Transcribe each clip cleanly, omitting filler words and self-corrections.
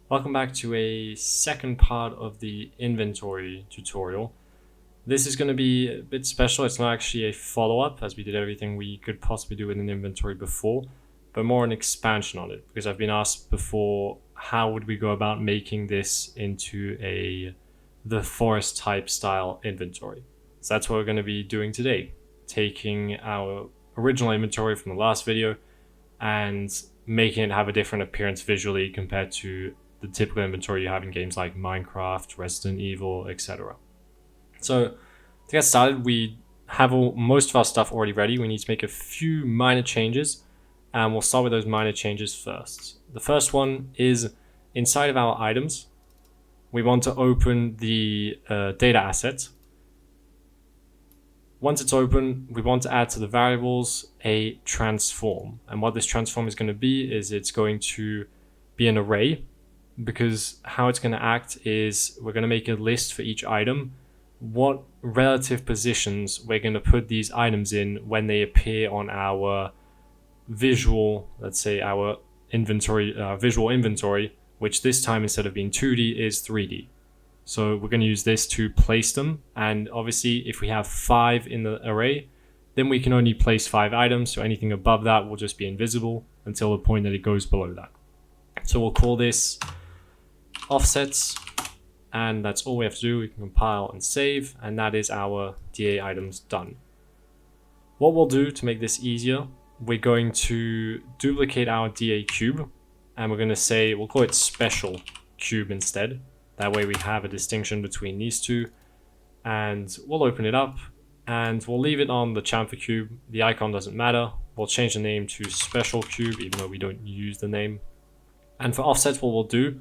Welcome back to a second part of the inventory tutorial. This is going to be a bit special. It's not actually a follow-up, as we did everything we could possibly do with an inventory before, but more an expansion on it, because I've been asked before, how would we go about making this into the forest type style inventory? So that's what we're going to be doing today, taking our original inventory from the last video and making it have a different appearance visually compared to the typical inventory you have in games like Minecraft, Resident Evil, etc. So to get started, we have most of our stuff already ready. We need to make a few minor changes, and we'll start with those minor changes first. The first one is inside of our items, we want to open the data asset. Once it's open, we want to add to the variables a transform. And what this transform is going to be is it's going to be an array, because how it's going to act is we're going to make a list for each item, what relative positions we're going to put these items in when they appear on our visual, let's say our inventory, visual inventory, which this time instead of being 2D is 3D. So we're going to use this to place them, and obviously if we have 5 in the array, then we can only place 5 items, so anything above that will just be invisible until the point that it goes below that. So we'll call this offsets, and that's all we have to do. We can compile and save, and that is our DA items done. What we'll do to make this easier, we're going to duplicate our DA cube, and we're going to say, we'll call it special cube instead. That way we have a distinction between these two, and we'll open it up and we'll leave it on the chamfer cube. The icon doesn't matter. We'll change the name to special cube, even though we don't use the name. And for offsets, what we'll do,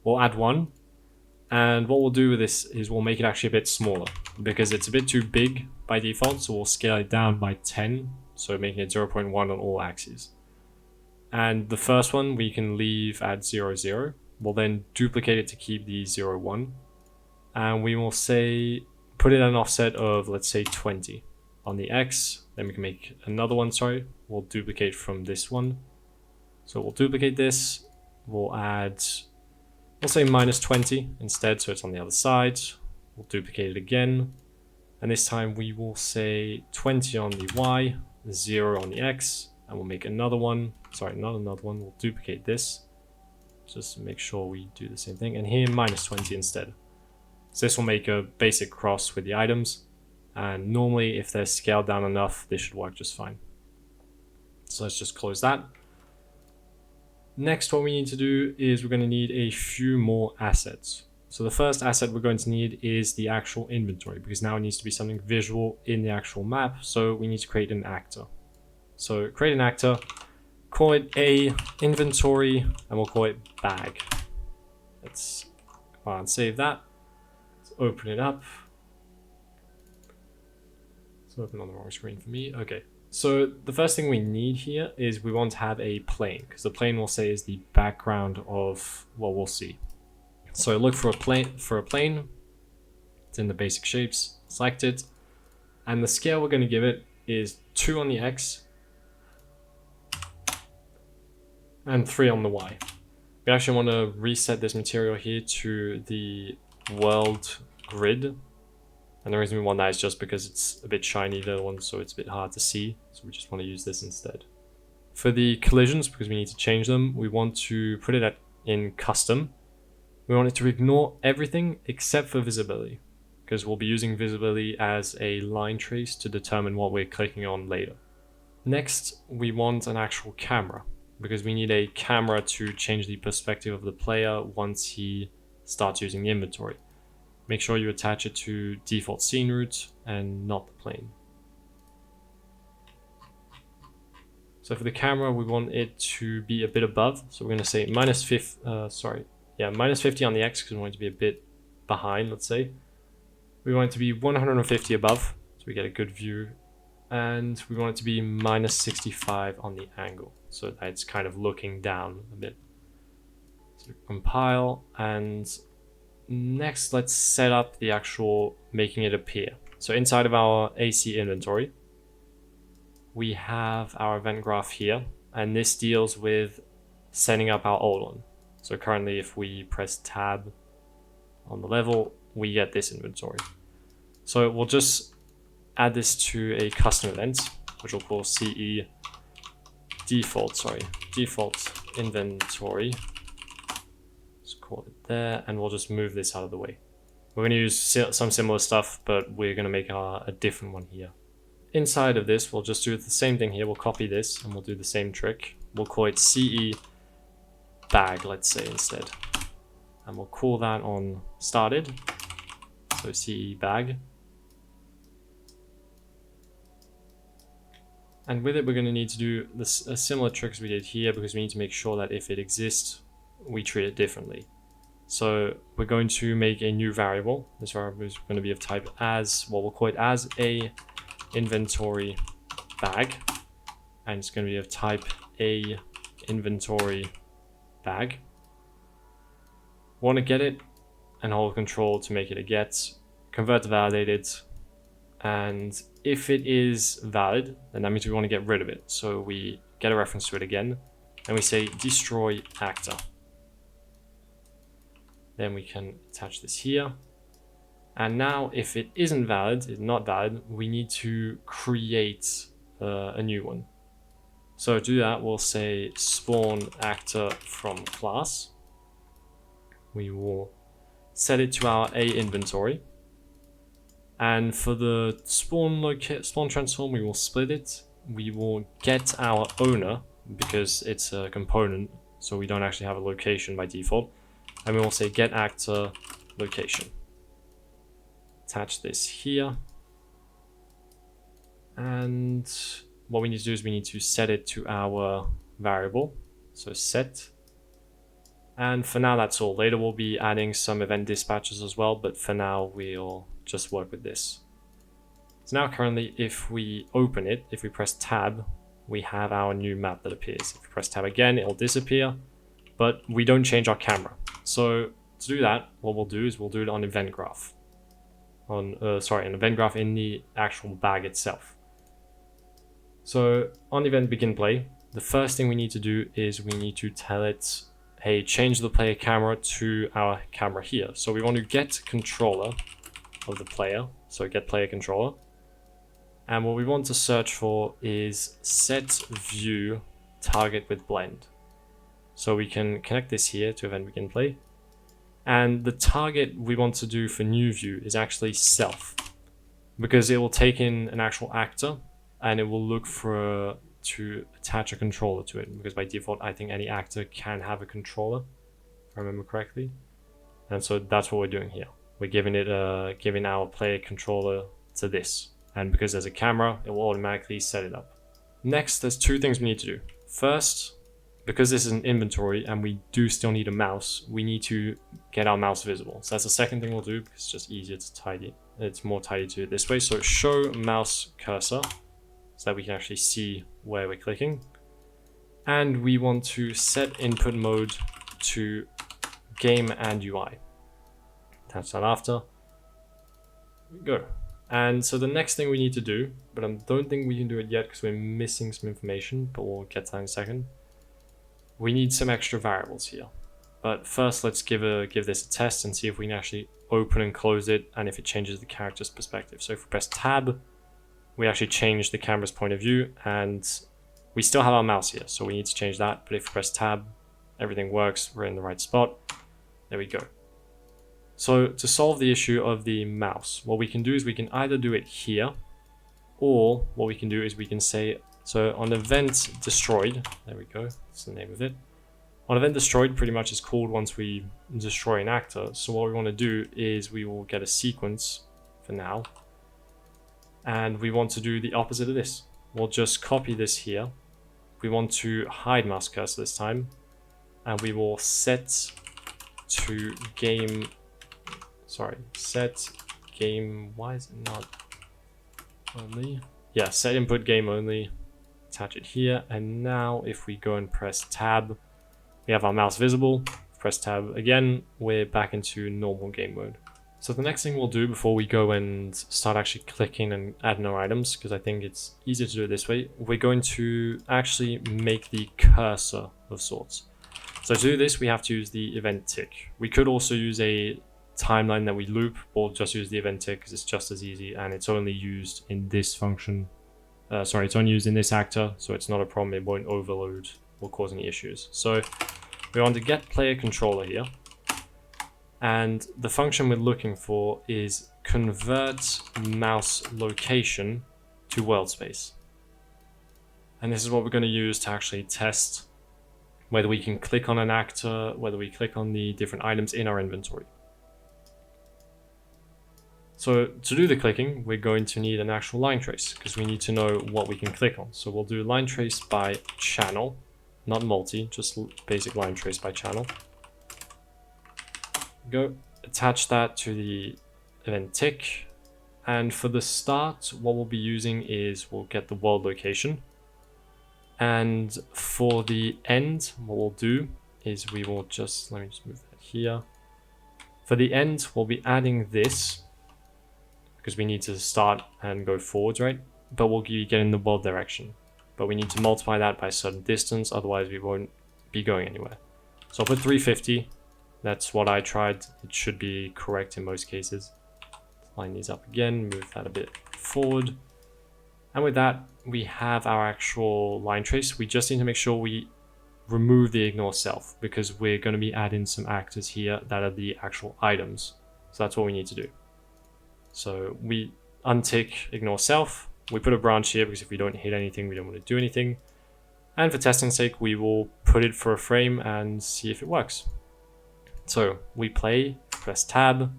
we'll add 1, and what we'll do with this is we'll make it actually a bit smaller because it's a bit too big by default, so we'll scale it down by 10, so making it 0.1 on all axes. And the first one we can leave at 0, 0. We'll then duplicate it to keep the 0, 1, and we will say put it at an offset of, let's say, 20 on the X. Then we can make another one, we'll duplicate from this one. So we'll duplicate this, we'll add, we'll say minus 20 instead, so it's on the other side. We'll duplicate it again, and this time we will say 20 on the Y, 0 on the X, and we'll make another one, not another one, we'll duplicate this, just to make sure we do the same thing, and here minus 20 instead. So this will make a basic cross with the items, and normally if they're scaled down enough, this should work just fine. So let's just close that. Next, what we need to do is we're going to need a few more assets. So the first asset we're going to need is the actual inventory, because now it needs to be something visual in the actual map, so we need to create an actor. So create an actor, call it a inventory, and we'll call it bag. Let's go and save that. Let's open it up. It's open on the wrong screen for me. Okay. So the first thing we need here is we want to have a plane, because the plane we'll say is the background of what we'll see. So look for a plane. It's in the basic shapes. Select it, and the scale we're going to give it is 2 on the X and 3 on the Y. We actually want to reset this material here to the world grid. And the reason we want that is just because it's a bit shiny, the other one, so it's a bit hard to see. So we just want to use this instead. For the collisions, because we need to change them, we want to put it in custom. We want it to ignore everything except for visibility, because we'll be using visibility as a line trace to determine what we're clicking on later. Next, we want an actual camera, because we need a camera to change the perspective of the player once he starts using the inventory. Make sure you attach it to default scene root and not the plane. So for the camera, we want it to be a bit above. So we're going to say minus 50 on the X, because we want it to be a bit behind, let's say. We want it to be 150 above, so we get a good view. And we want it to be minus 65 on the angle, so that it's kind of looking down a bit. So compile, and next let's set up the actual making it appear. So inside of our AC inventory, we have our event graph here, and this deals with setting up our old one. So currently if we press tab on the level, we get this inventory. So we'll just add this to a custom event, which we'll call CE default inventory. Just call it there, and we'll just move this out of the way. We're going to use some similar stuff, but we're going to make a different one here. Inside of this, we'll just do the same thing here. We'll copy this and we'll do the same trick. We'll call it CE bag, let's say, instead. And we'll call that on started. So CE bag. And with it, we're going to need to do this, a similar trick as we did here, because we need to make sure that if it exists, we treat it differently. So we're going to make a new variable. This variable is going to be of type as, well, we'll call it as a inventory bag, and it's going to be of type a inventory bag. Want to get it and hold control to make it a get, convert to validated, and if it is valid, then that means we want to get rid of it. So we get a reference to it again, and we say destroy actor. Then we can attach this here. And now if it isn't valid, it's not valid, we need to create a new one. So to do that, we'll say spawn actor from class. We will set it to our A inventory. And for the spawn transform, we will split it. We will get our owner, because it's a component, so we don't actually have a location by default. And we will say get actor location. Attach this here. And what we need to do is we need to set it to our variable. So set. And for now, that's all. Later, we'll be adding some event dispatches as well, but for now, we'll just work with this. So now currently, if we open it, if we press tab, we have our new map that appears. If we press tab again, it'll disappear, but we don't change our camera. So to do that, what we'll do is we'll do it on event graph. An event graph in the actual bag itself. So on event begin play, the first thing we need to do is we need to tell it, hey, change the player camera to our camera here. So we want to get controller of the player. So get player controller. And what we want to search for is set view target with blend. So we can connect this here to event begin play. And the target we want to do for new view is actually self, because it will take in an actual actor and it will look for to attach a controller to it, because by default I think any actor can have a controller, if I remember correctly. And so that's what we're doing here. We're giving it giving our player controller to this, and because there's a camera, it will automatically set it up. Next, there's two things we need to do. First, because this is an inventory and we do still need a mouse, we need to get our mouse visible. So that's the second thing we'll do, because it's just easier to tidy. It's more tidy to do it this way. So show mouse cursor, so that we can actually see where we're clicking. And we want to set input mode to game and UI. Attach that after. Go. And so the next thing we need to do, but I don't think we can do it yet because we're missing some information, but we'll get to that in a second. We need some extra variables here. But first, let's give this a test and see if we can actually open and close it, and if it changes the character's perspective. So if we press tab, we actually change the camera's point of view, and we still have our mouse here, so we need to change that. But if we press tab, everything works, we're in the right spot. There we go. So to solve the issue of the mouse, what we can do is we can either do it here, or what we can do is we can say, so on event destroyed, there we go, that's the name of it. On event destroyed pretty much is called once we destroy an actor. So what we want to do is we will get a sequence for now, and we want to do the opposite of this. We'll just copy this here. We want to hide mouse cursor this time, and we will set to game, set game, why is it not only? Yeah, set input game only, attach it here, and now if we go and press tab, we have our mouse visible. Press tab again, we're back into normal game mode. So the next thing we'll do before we go and start actually clicking and adding our items, because I think it's easier to do it this way, we're going to actually make the cursor of sorts. So to do this, we have to use the event tick. We could also use a timeline that we loop, or just use the event tick because it's just as easy, and it's only used in this function. It's only used in this actor, so it's not a problem. It won't overload or cause any issues. So we want to get player controller here, and the function we're looking for is convert mouse location to world space. And this is what we're going to use to actually test whether we can click on an actor, whether we click on the different items in our inventory. So to do the clicking, we're going to need an actual line trace because we need to know what we can click on. So we'll do line trace by channel, not multi, just basic line trace by channel. Go attach that to the event tick. And for the start, what we'll be using is we'll get the world location. And for the end, what we'll do is we will just, let me just move that here. For the end, we'll be adding this because we need to start and go forwards, right? But we'll be getting the world direction. But we need to multiply that by a certain distance, otherwise we won't be going anywhere. So I'll put 350. That's what I tried. It should be correct in most cases. Line these up again, move that a bit forward. And with that, we have our actual line trace. We just need to make sure we remove the ignore self because we're going to be adding some actors here that are the actual items. So that's what we need to do. So we untick ignore self. We put a branch here because if we don't hit anything, we don't want to do anything. And for testing's sake, we will put it for a frame and see if it works. So we play, press tab.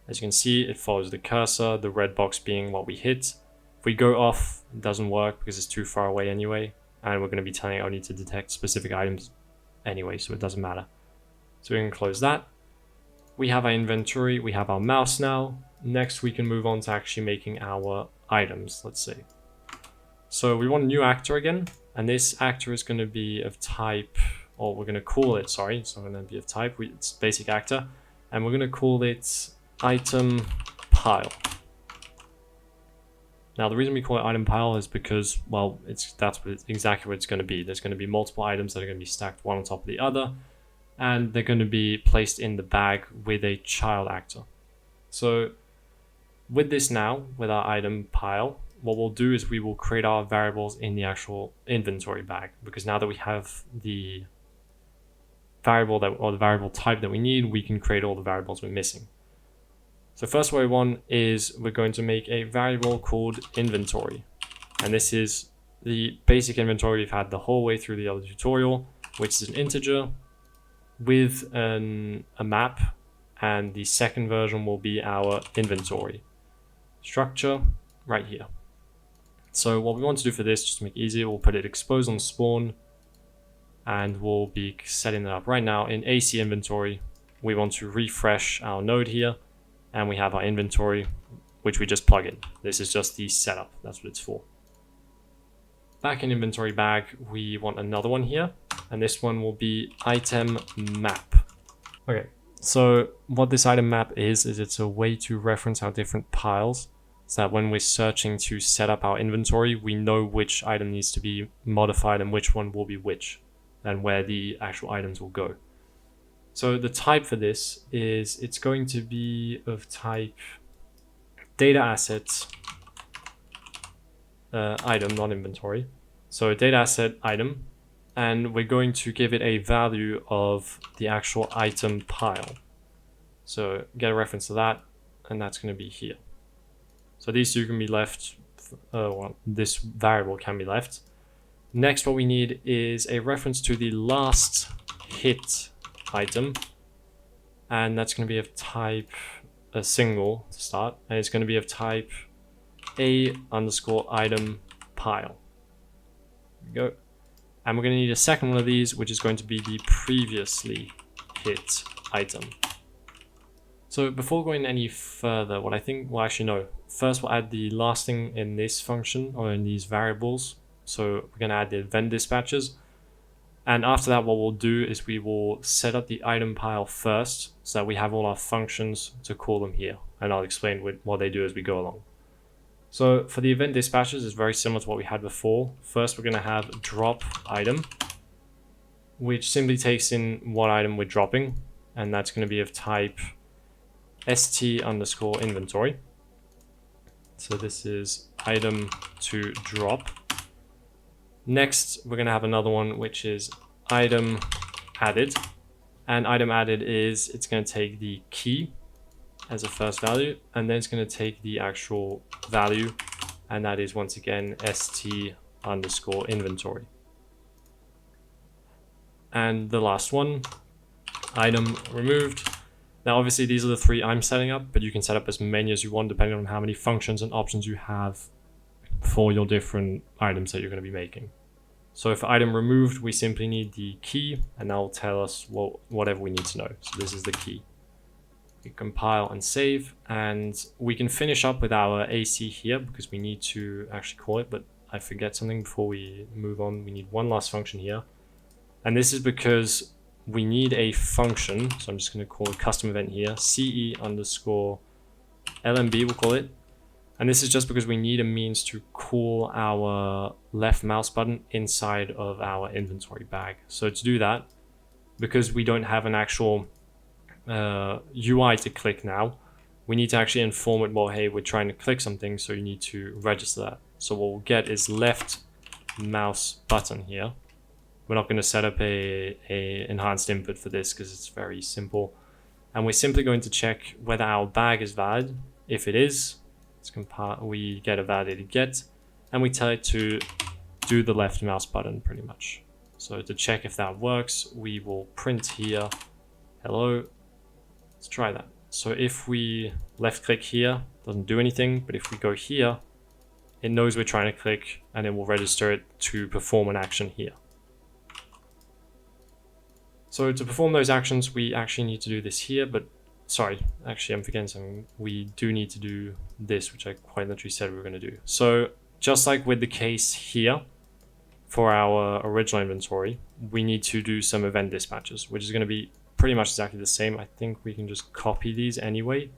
As you can see, it follows the cursor, the red box being what we hit. If we go off, it doesn't work because it's too far away anyway. And we're going to be telling it only to detect specific items anyway, so it doesn't matter. So we can close that. We have our inventory, we have our mouse now. Next, we can move on to actually making our items, let's say. So we want a new actor again, and this actor is going to be of type, or we're going to call it, sorry, it's not going to be of type, it's basic actor, and we're going to call it ItemPile. Now, the reason we call it ItemPile is because, well, exactly what it's going to be. There's going to be multiple items that are going to be stacked one on top of the other, and they're going to be placed in the bag with a child actor. So with this now, with our ItemPile, what we'll do is we will create our variables in the actual inventory bag, because now that we have the variable the variable type that we need, we can create all the variables we're missing. So first what we want is we're going to make a variable called inventory. And this is the basic inventory we've had the whole way through the other tutorial, which is an integer with a map. And the second version will be our inventory structure right here. So what we want to do for this, just to make it easier, we'll put it expose on spawn, and we'll be setting that up right now in AC inventory. We want to refresh our node here, and we have our inventory, which we just plug in. This is just the setup, that's what it's for. Back in inventory bag, we want another one here, and this one will be item map. Okay, so what this item map is it's a way to reference our different piles, so that when we're searching to set up our inventory, we know which item needs to be modified and which one will be which, and where the actual items will go. So the type for this is it's going to be of type data assets item, not inventory. So data asset item, and we're going to give it a value of the actual item pile. So get a reference to that, and that's going to be here. So these two can be left, this variable can be left. Next, what we need is a reference to the last hit item, and that's going to be of type a single to start, and it's going to be of type a_item pile. There we go. And we're going to need a second one of these, which is going to be the previously hit item. So before going any further, what I think, well actually no, first we'll add the last thing in this function or in these variables. So we're going to add the event dispatches. And after that, what we'll do is we will set up the item pile first so that we have all our functions to call them here. And I'll explain what they do as we go along. So for the event dispatches, it's very similar to what we had before. First, we're going to have drop item, which simply takes in what item we're dropping, and that's going to be of type st_inventory. So this is item to drop. Next, we're going to have another one, which is item added. And item added is, it's going to take the key as a first value, and then it's going to take the actual value, and that is once again st_inventory. And the last one, item removed. Now, obviously, these are the three I'm setting up, but you can set up as many as you want depending on how many functions and options you have for your different items that you're going to be making. So for item removed, we simply need the key, and that will tell us whatever we need to know. So this is the key. We compile and save, and we can finish up with our AC here because we need to actually call it, but I forget something before we move on. We need one last function here. And this is because we need a function, so I'm just going to call a custom event here, ce_lmb, we'll call it. And this is just because we need a means to call our left mouse button inside of our inventory bag. So to do that, because we don't have an actual UI to click now, we need to actually inform it, well, hey, we're trying to click something, so you need to register that. So what we'll get is left mouse button here. We're not going to set up a enhanced input for this because it's very simple. And we're simply going to check whether our bag is valid. If it is, we get a validated get, and we tell it to do the left mouse button pretty much. So to check if that works, we will print here, hello. Let's try that. So if we left click here, doesn't do anything, but if we go here, it knows we're trying to click, and it will register it to perform an action here. So to perform those actions, we actually need to do this here, but sorry, actually I'm forgetting something. We do need to do this, which I quite literally said we were going to do. So just like with the case here for our original inventory, we need to do some event dispatches, which is going to be pretty much exactly the same. I think we can just copy these anyway.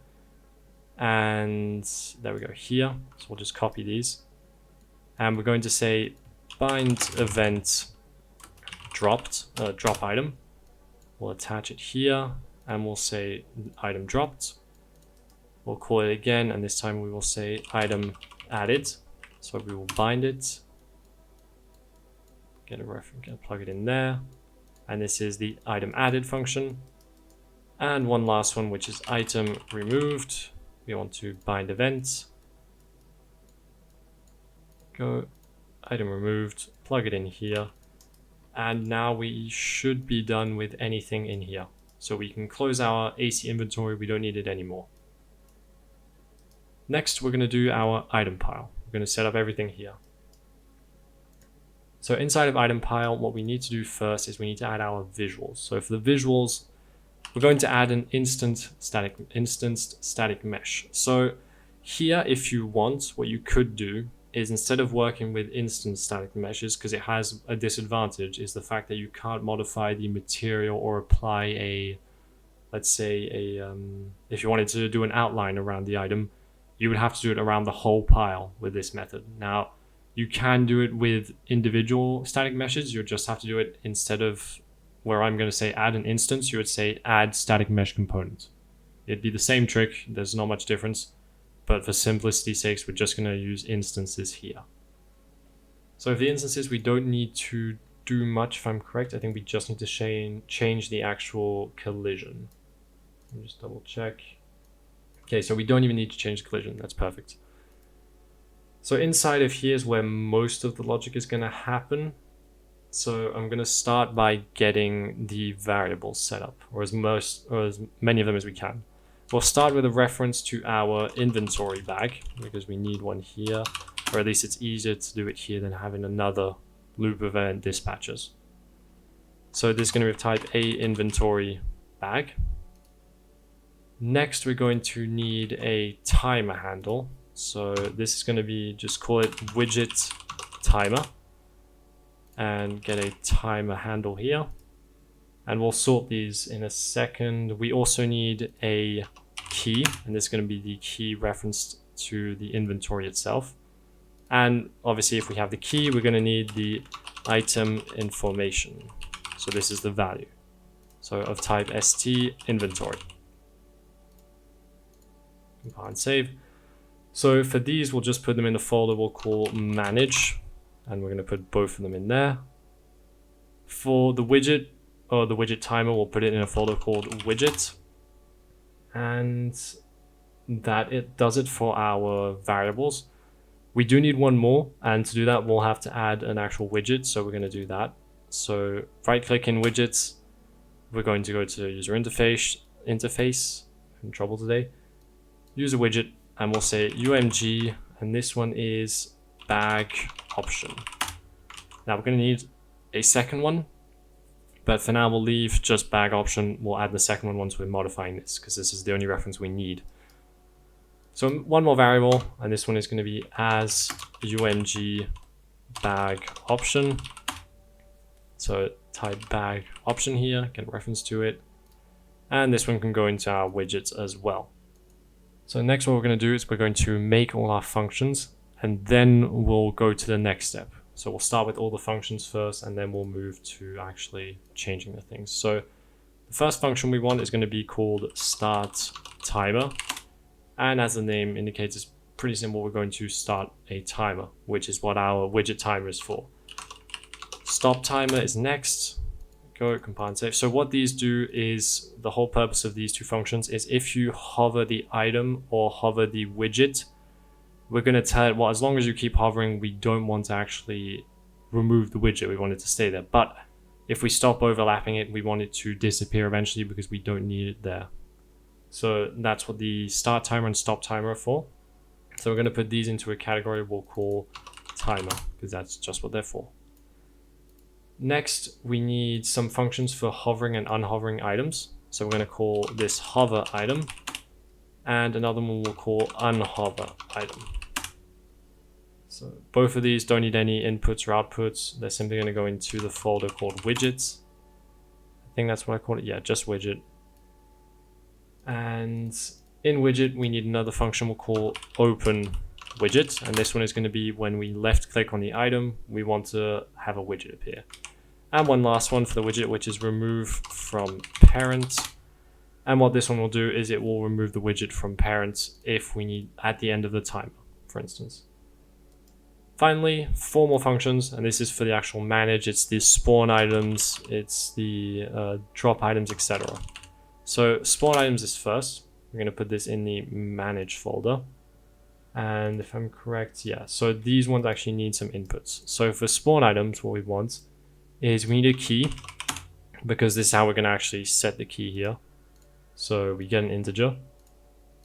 And there we go here. So we'll just copy these. And we're going to say bind event dropped, drop item. We'll attach it here, and we'll say item dropped. We'll call it again, and this time we will say item added. So we will bind it, get a reference, plug it in there, and this is the item added function. And one last one, which is item removed. We want to bind event. Go item removed, plug it in here. And now we should be done with anything in here. So we can close our AC inventory, we don't need it anymore. Next, we're going to do our ItemPile. We're going to set up everything here. So inside of ItemPile, what we need to do first is we need to add our visuals. So for the visuals, we're going to add an instanced static mesh. So here, if you want, what you could do is instead of working with instant static meshes, because it has a disadvantage, is the fact that you can't modify the material or apply a, let's say, if you wanted to do an outline around the item, you would have to do it around the whole pile with this method. Now, you can do it with individual static meshes. You just have to do it instead of where I'm going to say add an instance, you would say add static mesh component. It'd be the same trick. There's not much difference. But for simplicity's sake, we're just going to use instances here. So for the instances, we don't need to do much, if I'm correct. I think we just need to change the actual collision. Let me just double check. Okay, so we don't even need to change the collision. That's perfect. So inside of here is where most of the logic is going to happen. So I'm going to start by getting the variables set up, or as many of them as we can. We'll start with a reference to our inventory bag, because we need one here, or at least it's easier to do it here than having another loop of event dispatches. So this is going to be of type A inventory bag. Next, we're going to need a timer handle. So this is going to be, just call it widget timer, and get a timer handle here. And we'll sort these in a second. We also need a key, and this is going to be the key referenced to the inventory itself. And obviously, if we have the key, we're going to need the item information. So this is the value. So of type st inventory. Compile and save. So for these, we'll just put them in a folder we'll call manage, and we're going to put both of them in there. For the widget or the widget timer, we'll put it in a folder called widget, and that it does it for our variables. We do need one more, and to do that, we'll have to add an actual widget. So we're going to do that. So right click in widgets. We're going to go to user interface. I'm in trouble today. User widget. And we'll say UMG, and this one is bag option. Now we're going to need a second one, but for now we'll leave just bag option. We'll add the second one once we're modifying this, because this is the only reference we need. So one more variable, and this one is going to be as UMG bag option. So type bag option here, get a reference to it. And this one can go into our widgets as well. So next what we're going to do is we're going to make all our functions, and then we'll go to the next step. So we'll start with all the functions first, and then we'll move to actually changing the things. So the first function we want is going to be called start timer. And as the name indicates, it's pretty simple. We're going to start a timer, which is what our widget timer is for. Stop timer is next. Go compile and save. So what these do is, the whole purpose of these two functions is if you hover the item or hover the widget, we're going to tell it, well, as long as you keep hovering, we don't want to actually remove the widget. We want it to stay there. But if we stop overlapping it, we want it to disappear eventually because we don't need it there. So that's what the start timer and stop timer are for. So we're going to put these into a category we'll call timer, because that's just what they're for. Next, we need some functions for hovering and unhovering items. So we're going to call this hover item, and another one we'll call unhover item. So both of these don't need any inputs or outputs. They're simply going to go into the folder called widgets. I think that's what I call it. Yeah, just widget. And in widget, we need another function we'll call open widget. And this one is going to be when we left click on the item, we want to have a widget appear. And one last one for the widget, which is remove from parent. And what this one will do is it will remove the widget from parent if we need at the end of the timer, for instance. Finally, 4 more functions, and this is for the actual manage. It's the spawn items, it's the drop items, etc. So spawn items is first. We're going to put this in the manage folder. And if I'm correct, yeah, so these ones actually need some inputs. So for spawn items, what we want is we need a key, because this is how we're going to actually set the key here. So we get an integer.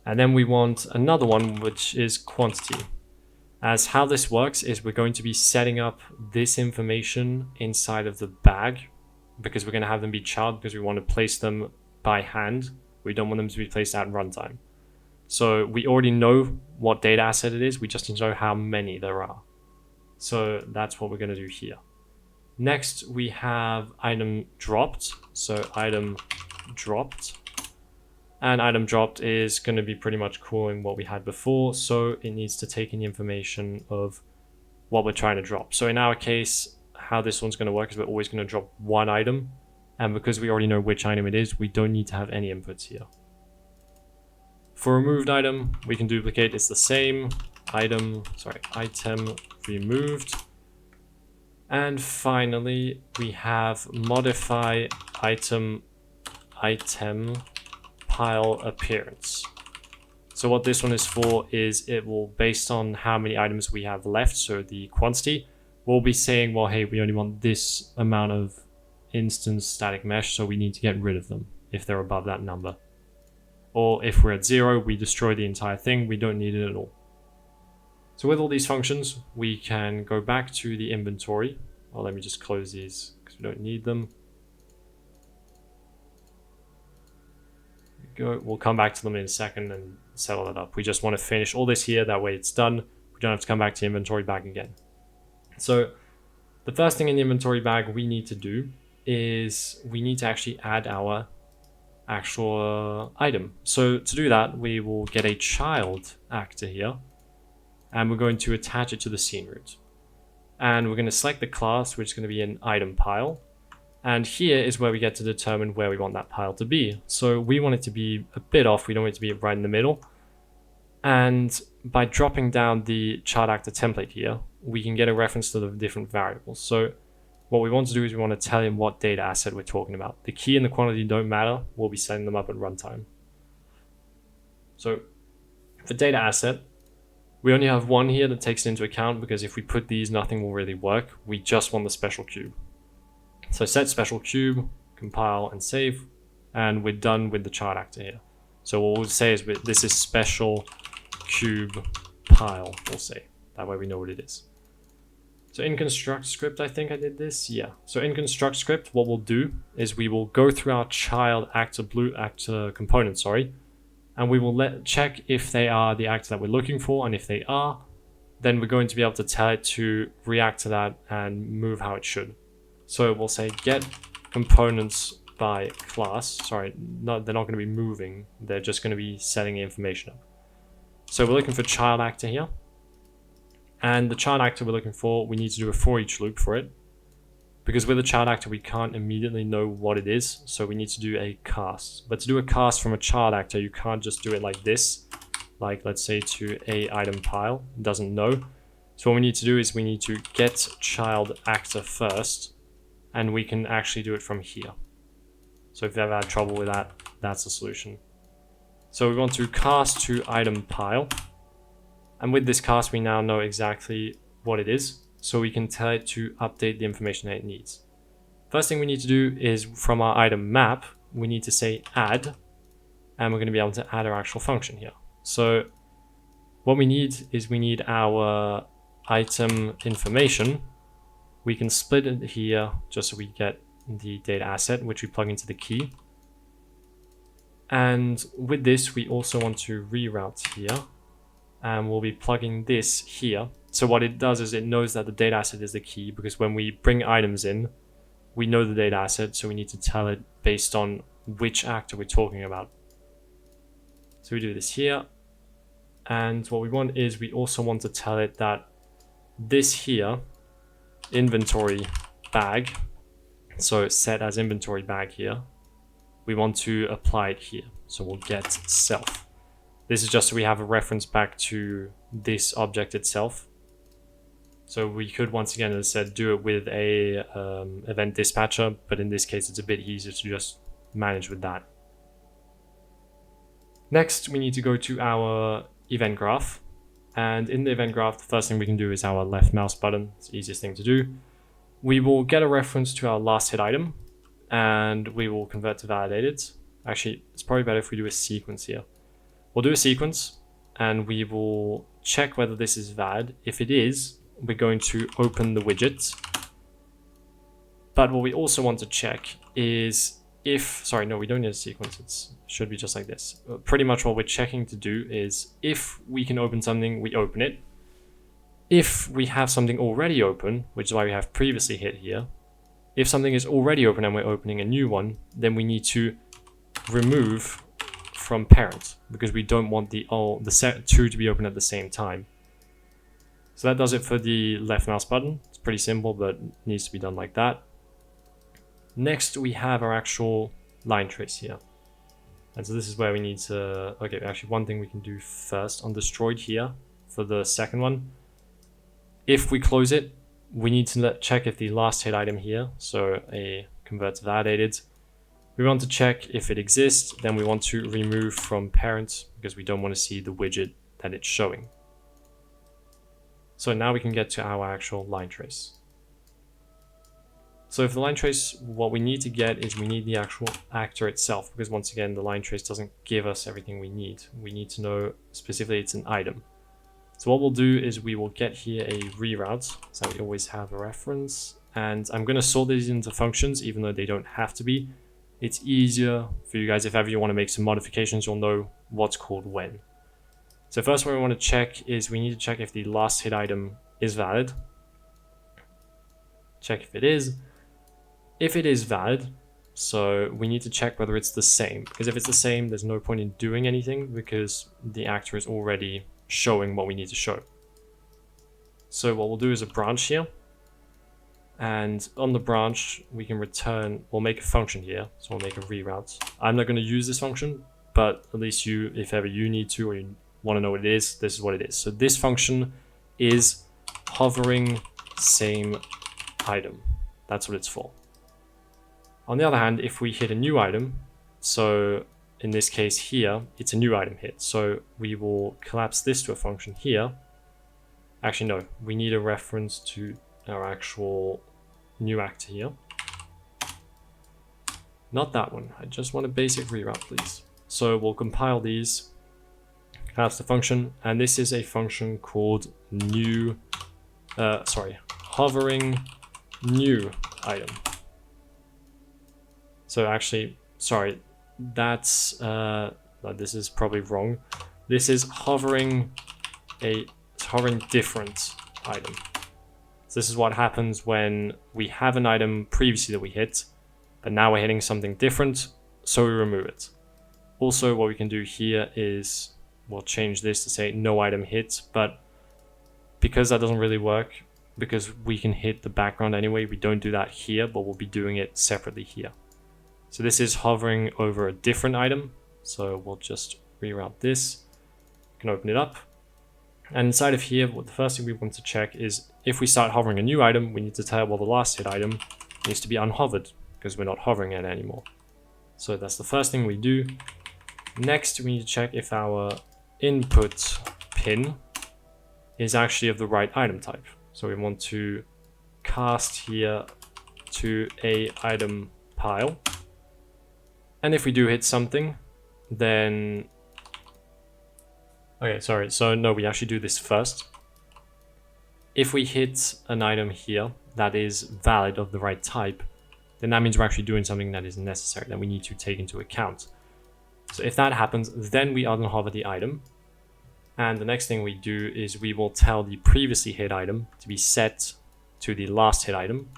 And then we want another one, which is quantity. As how this works is we're going to be setting up this information inside of the bag, because we're going to have them be child, because we want to place them by hand. We don't want them to be placed at runtime. So we already know what data asset it is. We just need to know how many there are. So that's what we're going to do here. Next, we have item dropped. So item dropped. And item dropped is going to be pretty much calling what we had before. So it needs to take in the information of what we're trying to drop. So in our case, how this one's going to work is we're always going to drop one item. And because we already know which item it is, we don't need to have any inputs here. For removed item, we can duplicate. It's the same item removed. And finally, we have modify item pile appearance. So what this one is for is it will, based on how many items we have left, so the quantity, we'll be saying, well, hey, we only want this amount of instance static mesh, so we need to get rid of them if they're above that number. Or if we're at 0, we destroy the entire thing, we don't need it at all. So with all these functions, we can go back to the inventory. Well, let me just close these because we don't need them. We'll come back to them in a second and settle that up. We just want to finish all this here, that way it's done. We don't have to come back to the inventory bag again. So the first thing in the inventory bag we need to do is we need to actually add our actual item. So to do that, we will get a child actor here, and we're going to attach it to the scene root. And we're going to select the class, which is going to be an ItemPile. And here is where we get to determine where we want that pile to be. So we want it to be a bit off. We don't want it to be right in the middle. And by dropping down the child actor template here, we can get a reference to the different variables. So what we want to do is we want to tell him what data asset we're talking about. The key and the quantity don't matter. We'll be setting them up at runtime. So for data asset, we only have one here that takes it into account, because if we put these, nothing will really work. We just want the special cube. So set special cube, compile and save, and we're done with the child actor here. So what we'll say is this is special cube pile, we'll say. That way we know what it is. So in construct script, I think I did this. Yeah. So in construct script, what we'll do is we will go through our child actor component, and we will check if they are the actor that we're looking for, and if they are, then we're going to be able to tell it to react to that and move how it should. So we'll say get components by class. Sorry, they're not going to be moving. They're just going to be setting the information up. So we're looking for child actor here. And the child actor we're looking for, we need to do a for each loop for it. Because with a child actor, we can't immediately know what it is. So we need to do a cast. But to do a cast from a child actor, you can't just do it like this. Like, let's say to a ItemPile, it doesn't know. So what we need to do is we need to get child actor first, and we can actually do it from here. So if you've ever had trouble with that, that's the solution. So we want to cast to ItemPile. And with this cast, we now know exactly what it is. So we can tell it to update the information that it needs. First thing we need to do is from our item map, we need to say add, and we're going to be able to add our actual function here. So what we need is we need our item information. We can split it here just so we get the data asset, which we plug into the key. And with this, we also want to reroute here, and we'll be plugging this here. So what it does is it knows that the data asset is the key, because when we bring items in, we know the data asset, so we need to tell it based on which actor we're talking about. So we do this here. And what we want is we also want to tell it that this here, inventory bag, so set as inventory bag here, we want to apply it here. So we'll get self. This is just so we have a reference back to this object itself. So we could, once again, as I said, do it with a event dispatcher, but in this case, it's a bit easier to just manage with that. Next, we need to go to our event graph. And in the event graph, the first thing we can do is our left mouse button. It's the easiest thing to do. We will get a reference to our last hit item, and we will convert to validated. Actually, it's probably better if we do a sequence here. We'll do a sequence, and we will check whether this is valid. If it is, we're going to open the widget. But what we also want to check is if, sorry, no, we don't need a sequence. It should be just like this. Pretty much what we're checking to do is if we can open something, we open it. If we have something already open, which is why we have previously hit here, if something is already open and we're opening a new one, then we need to remove from parent, because we don't want the set two to be open at the same time. So that does it for the left mouse button. It's pretty simple, but needs to be done like that. Next, we have our actual line trace here. And so this is where we need to, okay, actually one thing we can do first on destroyed here for the second one. If we close it, we need to check if the last hit item here, so a convert to validated, we want to check if it exists, then we want to remove from parent because we don't want to see the widget that it's showing. So now we can get to our actual line trace. So for the line trace, what we need to get is we need the actual actor itself, because once again, the line trace doesn't give us everything we need. We need to know specifically it's an item. So what we'll do is we will get here a reroute, so we always have a reference. And I'm going to sort these into functions, even though they don't have to be. It's easier for you guys if ever you want to make some modifications, you'll know what's called when. So first what we want to check is we need to check if the last hit item is valid. Check if it is. If it is valid, so we need to check whether it's the same, because if it's the same, there's no point in doing anything because the actor is already showing what we need to show. So what we'll do is a branch here, And on the branch, we can return, we'll make a function here. So we'll make a reroute. I'm not going to use this function, but at least you, if ever you need to, or you want to know what it is, this is what it is. So this function is hovering same item. That's what it's for. On the other hand, if we hit a new item, so in this case here, it's a new item hit. So we will collapse this to a function here. Actually, no, we need a reference to our actual new actor here. Not that one. I just want a basic reroute, please. So we'll compile these, collapse the function, and this is a function called hovering new item. So actually, sorry, that's this is probably wrong. This is hovering different item. So this is what happens when we have an item previously that we hit, but now we're hitting something different, so we remove it. Also, what we can do here is we'll change this to say no item hit, but because that doesn't really work, because we can hit the background anyway, we don't do that here, but we'll be doing it separately here. So this is hovering over a different item. So we'll just reroute this. You can open it up. And inside of here, the first thing we want to check is if we start hovering a new item, we need to tell, well, the last hit item needs to be unhovered because we're not hovering it anymore. So that's the first thing we do. Next, we need to check if our input pin is actually of the right item type. So we want to cast here to a ItemPile. And if we do hit something, then... Okay, sorry, so no, we actually do this first. If we hit an item here that is valid of the right type, then that means we're actually doing something that is necessary, that we need to take into account. So if that happens, then we unhover the item. And the next thing we do is we will tell the previously hit item to be set to the last hit item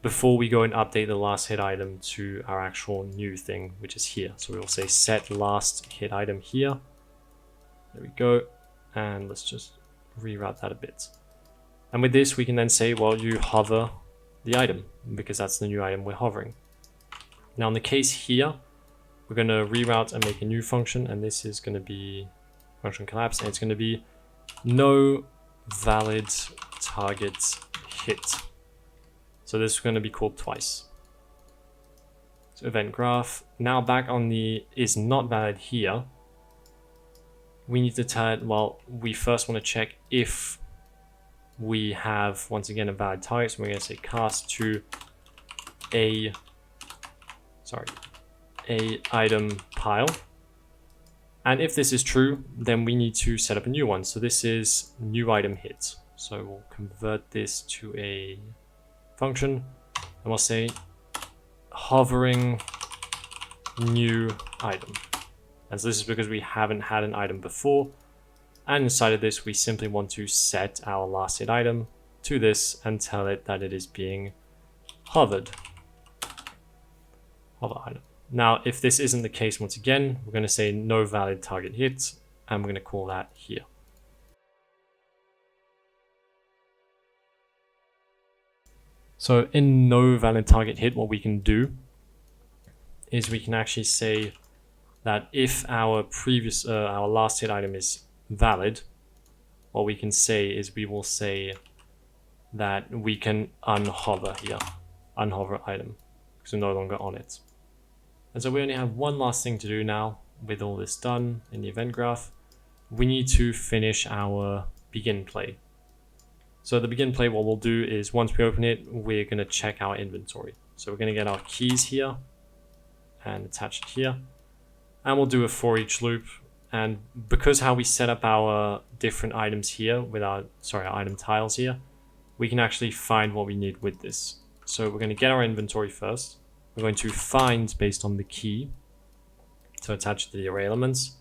before we go and update the last hit item to our actual new thing, which is here. So we will say set last hit item here. There we go. And let's just reroute that a bit. And with this, we can then say, well, you hover the item because that's the new item we're hovering. Now in the case here, we're going to reroute and make a new function. And this is going to be function collapse. And it's going to be no valid target hit. So this is going to be called twice. So event graph. Now back on the is not valid here. We need to tell it, well, we first want to check if we have, once again, a valid target. So we're going to say cast to a item pile. And if this is true, then we need to set up a new one. So this is new item hit. So we'll convert this to a function and we'll say hovering new item. And so this is because we haven't had an item before. And inside of this, we simply want to set our last hit item to this and tell it that it is being hovered. Hover item. Now, if this isn't the case, once again, we're going to say no valid target hit, and we're going to call that here. So in no valid target hit, what we can do is we can actually say that if our our last hit item is valid, what we can say is we will say that we can unhover here, unhover item, because we're no longer on it. And so we only have one last thing to do now with all this done in the event graph. We need to finish our begin play. So the begin play, what we'll do is once we open it, we're going to check our inventory. So we're going to get our keys here and attach it here. And we'll do a for each loop. And because how we set up our different items here with our item tiles here, we can actually find what we need with this. So we're going to get our inventory first. We're going to find based on the key to attach to the array elements.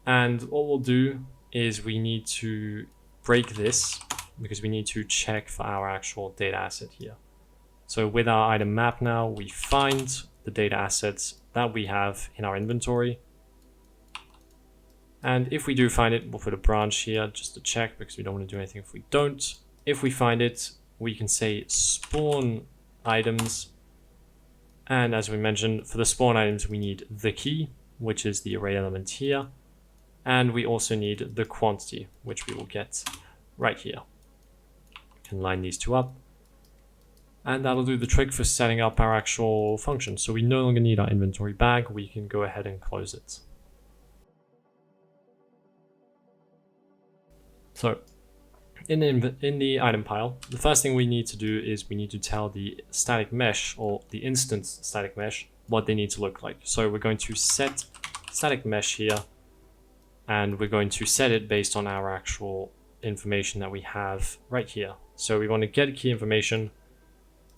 And what we'll do is we need to break this because we need to check for our actual data asset here. So with our item map now, we find the data assets that we have in our inventory. And if we do find it, we'll put a branch here just to check because we don't want to do anything if we don't. If we find it, we can say spawn items. And as we mentioned, for the spawn items, we need the key, which is the array element here. And we also need the quantity, which we will get right here. We can line these two up. And that'll do the trick for setting up our actual function. So we no longer need our inventory bag. We can go ahead and close it. So in the item pile, the first thing we need to do is we need to tell the static mesh, or the instance static mesh, what they need to look like. So we're going to set static mesh here, and we're going to set it based on our actual information that we have right here. So we want to get key information.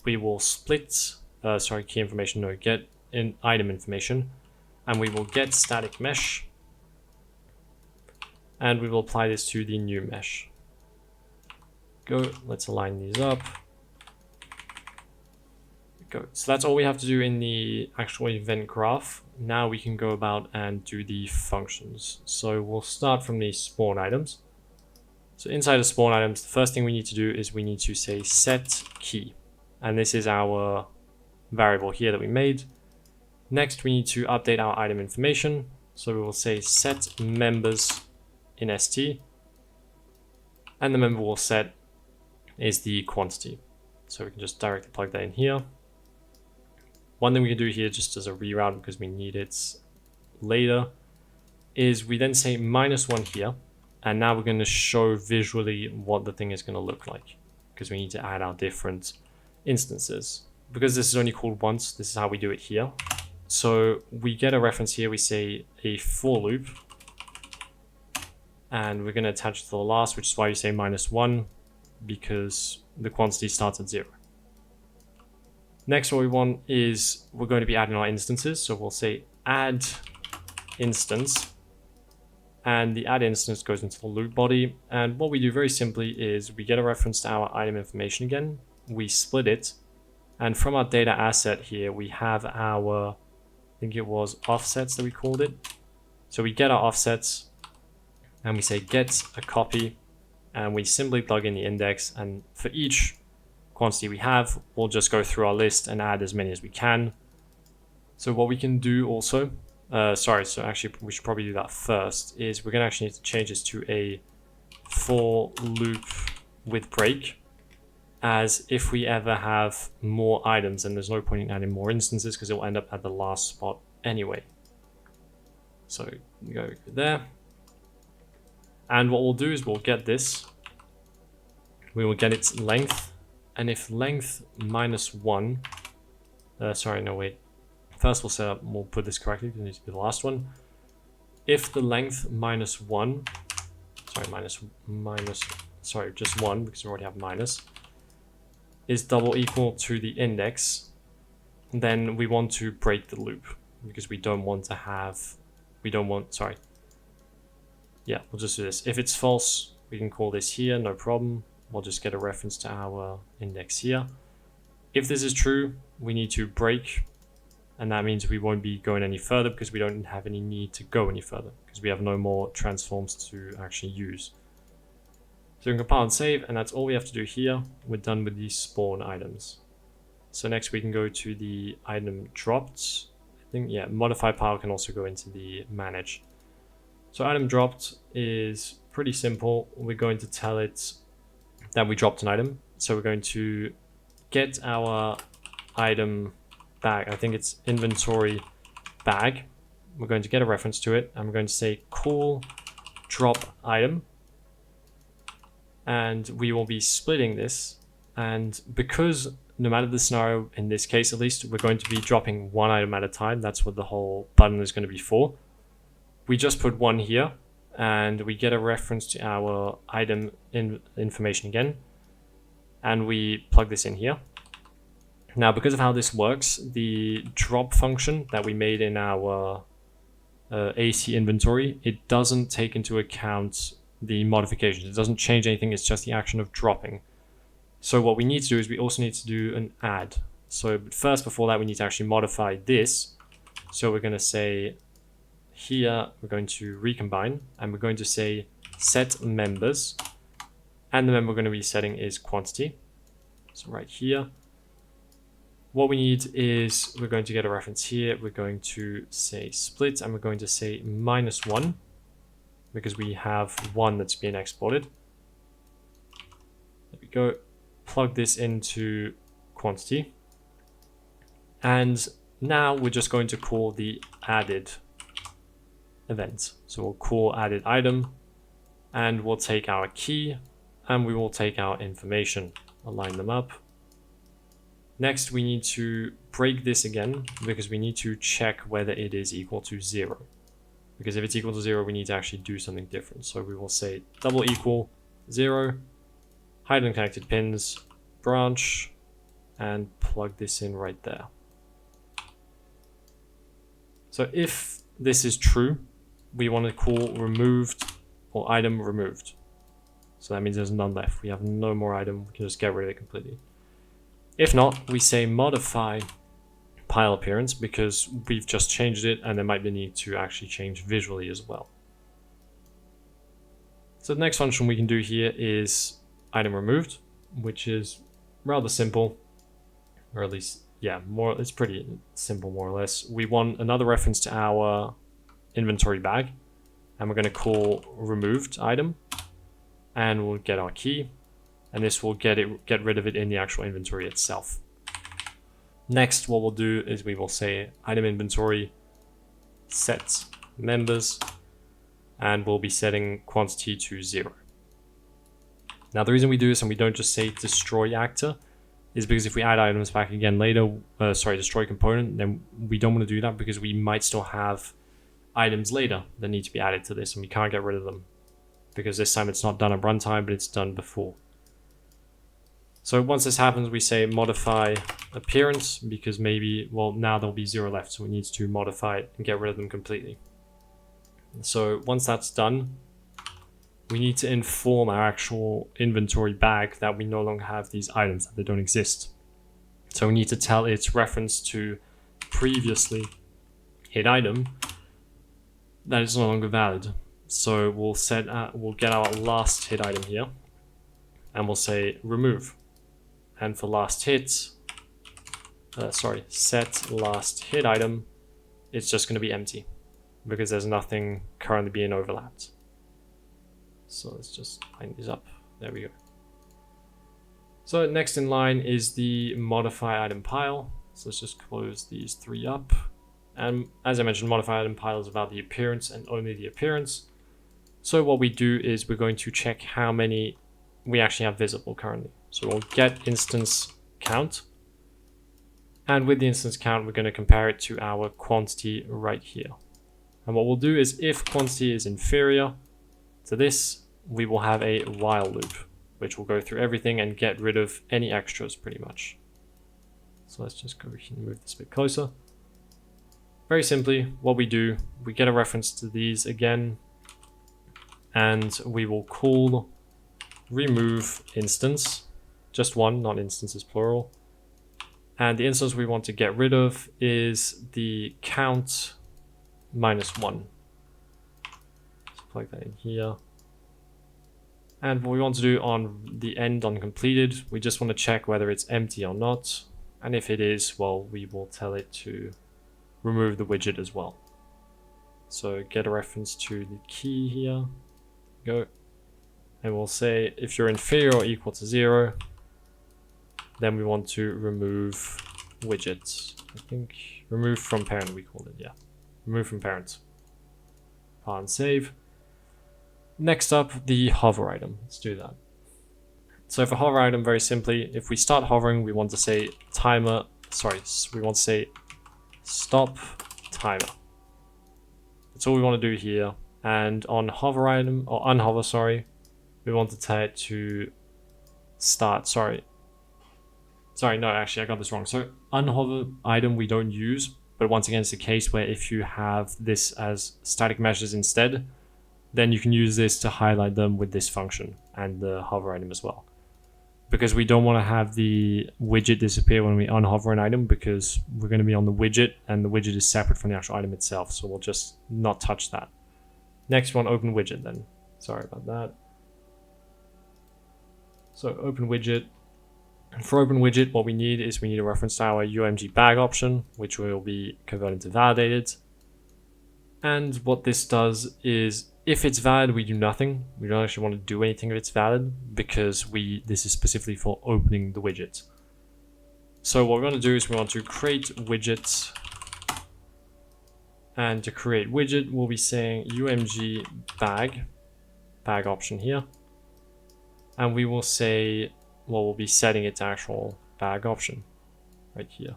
We will split, key information, no, get in item information, and we will get static mesh, and we will apply this to the new mesh. Go, let's align these up. Go. So that's all we have to do in the actual event graph. Now we can go about and do the functions. So we'll start from the spawn items. So inside of spawn items, the first thing we need to do is we need to say set key. And this is our variable here that we made. Next, we need to update our item information. So we will say set members in st. And the member we'll set is the quantity. So we can just directly plug that in here. One thing we can do here, just as a reroute because we need it later, is we then say -1 here. And now we're going to show visually what the thing is going to look like, because we need to add our different instances. Because this is only called once, this is how we do it here. So we get a reference here, we say a for loop, and we're going to attach it to the last, which is why you say -1, because the quantity starts at 0. Next, what we want is we're going to be adding our instances. So we'll say add instance, and the add instance goes into the loop body. And what we do very simply is we get a reference to our item information again, we split it, and from our data asset here, we have our, I think it was offsets that we called it. So we get our offsets, and we say get a copy, and we simply plug in the index, and for each quantity we have, we'll just go through our list and add as many as we can. So what we can do also, so actually we should probably do that first, is we're gonna actually need to change this to a for loop with break, as if we ever have more items, then there's no point in adding more instances because it will end up at the last spot anyway. So go there. And what we'll do is we'll get this. We will get its length. And if length -1, first we'll set up, we'll put this correctly because it needs to be the last one. If the length -1, just 1 because we already have minus, is double equal to the index, then we want to break the loop because we'll just do this. If it's false, we can call this here, no problem. We'll just get a reference to our index here. If this is true, we need to break, and that means we won't be going any further because we don't have any need to go any further because we have no more transforms to actually use. So we can compile and save, and that's all we have to do here. We're done with these spawn items. So next we can go to the item dropped. I think, yeah, modify pile can also go into the manage. So item dropped is pretty simple. We're going to tell it that we dropped an item. So we're going to get our item bag. I think it's inventory bag. We're going to get a reference to it, and we're going to say call drop item. And we will be splitting this. And because no matter the scenario, in this case at least, we're going to be dropping one item at a time. That's what the whole button is going to be for. We just put 1 here, and we get a reference to our item information again, and we plug this in here. Now, because of how this works, the drop function that we made in our AC inventory, it doesn't take into account the modifications. It doesn't change anything. It's just the action of dropping. So what we need to do is we also need to do an add. So first, before that, we need to actually modify this. So we're going to say here, we're going to recombine, and we're going to say set members, and the member we're going to be setting is quantity. So right here, what we need is we're going to get a reference here. We're going to say split, and we're going to say -1 because we have one that's being exported. There we go. Plug this into quantity. And now we're just going to call the added event. So we'll call added item, and we'll take our key, and we will take our information, align them up. Next, we need to break this again because we need to check whether it is equal to 0. Because if it's equal to 0, we need to actually do something different. So we will say double equal 0, hide unconnected pins, branch, and plug this in right there. So if this is true, we want to call removed or item removed. So that means there's none left. We have no more item. We can just get rid of it completely. If not, we say modify pile appearance because we've just changed it and there might be a need to actually change visually as well. So the next function we can do here is item removed, which is rather simple, or at least, yeah, it's pretty simple more or less. We want another reference to our inventory bag, and we're going to call removed item, and we'll get our key, and this will get rid of it in the actual inventory itself. Next, what we'll do is we will say item inventory set members, and we'll be setting quantity to 0. Now the reason we do this and we don't just say destroy actor is because if we add items back again later, destroy component, then we don't want to do that because we might still have items later that need to be added to this and we can't get rid of them because this time it's not done at runtime, but it's done before. So once this happens, we say modify appearance because maybe, well, now there'll be 0 left, so we need to modify it and get rid of them completely. So once that's done, we need to inform our actual inventory bag that we no longer have these items, that they don't exist. So we need to tell its reference to previously hit item that it's no longer valid. So we'll get our last hit item here, and we'll say remove. And for last hit, set last hit item, it's just going to be empty because there's nothing currently being overlapped. So let's just line these up. There we go. So next in line is the modify ItemPile. So let's just close these 3 up. And as I mentioned, modify ItemPile is about the appearance and only the appearance. So what we do is we're going to check how many we actually have visible currently. So we'll get instance count. And with the instance count, we're going to compare it to our quantity right here. And what we'll do is if quantity is inferior to this, we will have a while loop, which will go through everything and get rid of any extras pretty much. So let's just go and move this a bit closer. Very simply, what we do, we get a reference to these again, and we will call remove instance, just one, not instances plural. And the instance we want to get rid of is the count -1. So plug that in here. And what we want to do on the end on completed, we just want to check whether it's empty or not. And if it is, well, we will tell it to remove the widget as well. So get a reference to the key here. Go. And we'll say if you're inferior or equal to 0, then we want to remove widget. I think remove from parent we called it, yeah. Remove from parent. File and save. Next up, the hover item. Let's do that. So for hover item, very simply, if we start hovering, we want to say we want to say stop timer. That's all we want to do here. And on hover item, or unhover, we want to tell it to start, no, actually I got this wrong. So unhover item we don't use, but once again, it's a case where if you have this as static meshes instead, then you can use this to highlight them with this function and the hover item as well. Because we don't want to have the widget disappear when we unhover an item because we're going to be on the widget and the widget is separate from the actual item itself. So we'll just not touch that. Next one, open widget then. Sorry about that. So open widget, For open widget, what we need a reference to our UMG bag option, which will be converted to validated. And what this does is, if it's valid, we do nothing. We don't actually want to do anything if it's valid, because this is specifically for opening the widget. So what we're going to do is we want to create widget. And to create widget, we'll be saying UMG bag option here. And we will say, well, we'll be setting its actual bag option right here.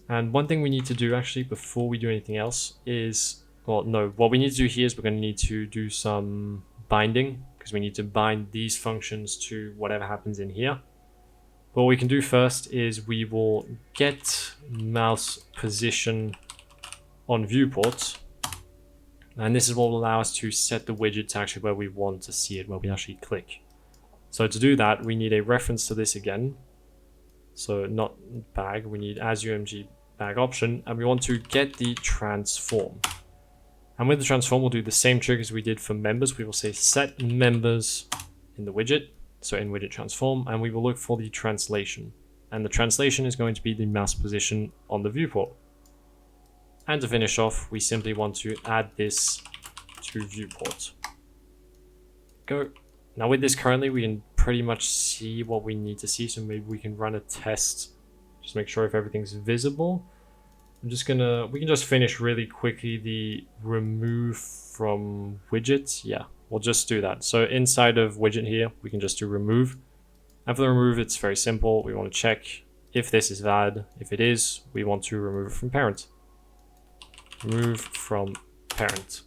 And one thing we need to do actually before we do anything else is, well, no, what we need to do here is we're going to need to do some binding, because we need to bind these functions to whatever happens in here. What we can do first is we will get mouse position on viewport. And this is what will allow us to set the widget to actually where we want to see it, where we actually click. So to do that, we need a reference to this again. So not bag, we need as UMG bag option, and we want to get the transform. And with the transform, we'll do the same trick as we did for members. We will say set members in the widget, so in widget transform, and we will look for the translation. And the translation is going to be the mouse position on the viewport. And to finish off, we simply want to add this to viewport. Go. Now with this currently, we can pretty much see what we need to see, so maybe we can run a test, just make sure if everything's visible. We can just finish really quickly the remove from widget. Yeah, we'll just do that. So inside of widget here, we can just do remove. And for the remove, it's very simple. We want to check if this is valid. If it is, we want to remove from parent. Remove from parent.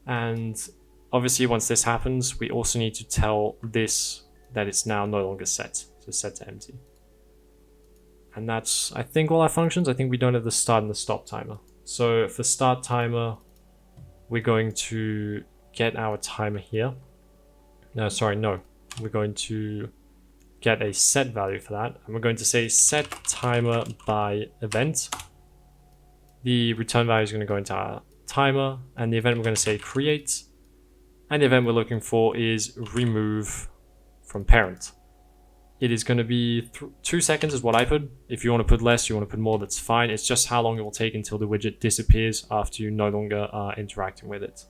And obviously, once this happens, we also need to tell this that it's now no longer set. So set to empty. And that's, I think, all our functions. I think we don't have the start and the stop timer. So for start timer, we're going to get our timer here. No, sorry, no. We're going to get a set value for that. And we're going to say set timer by event. The return value is going to go into our timer. And the event we're going to say create. And the event we're looking for is remove from parent. It is going to be 2 seconds is what I put. If you want to put less, you want to put more, that's fine. It's just how long it will take until the widget disappears after you no longer are interacting with it.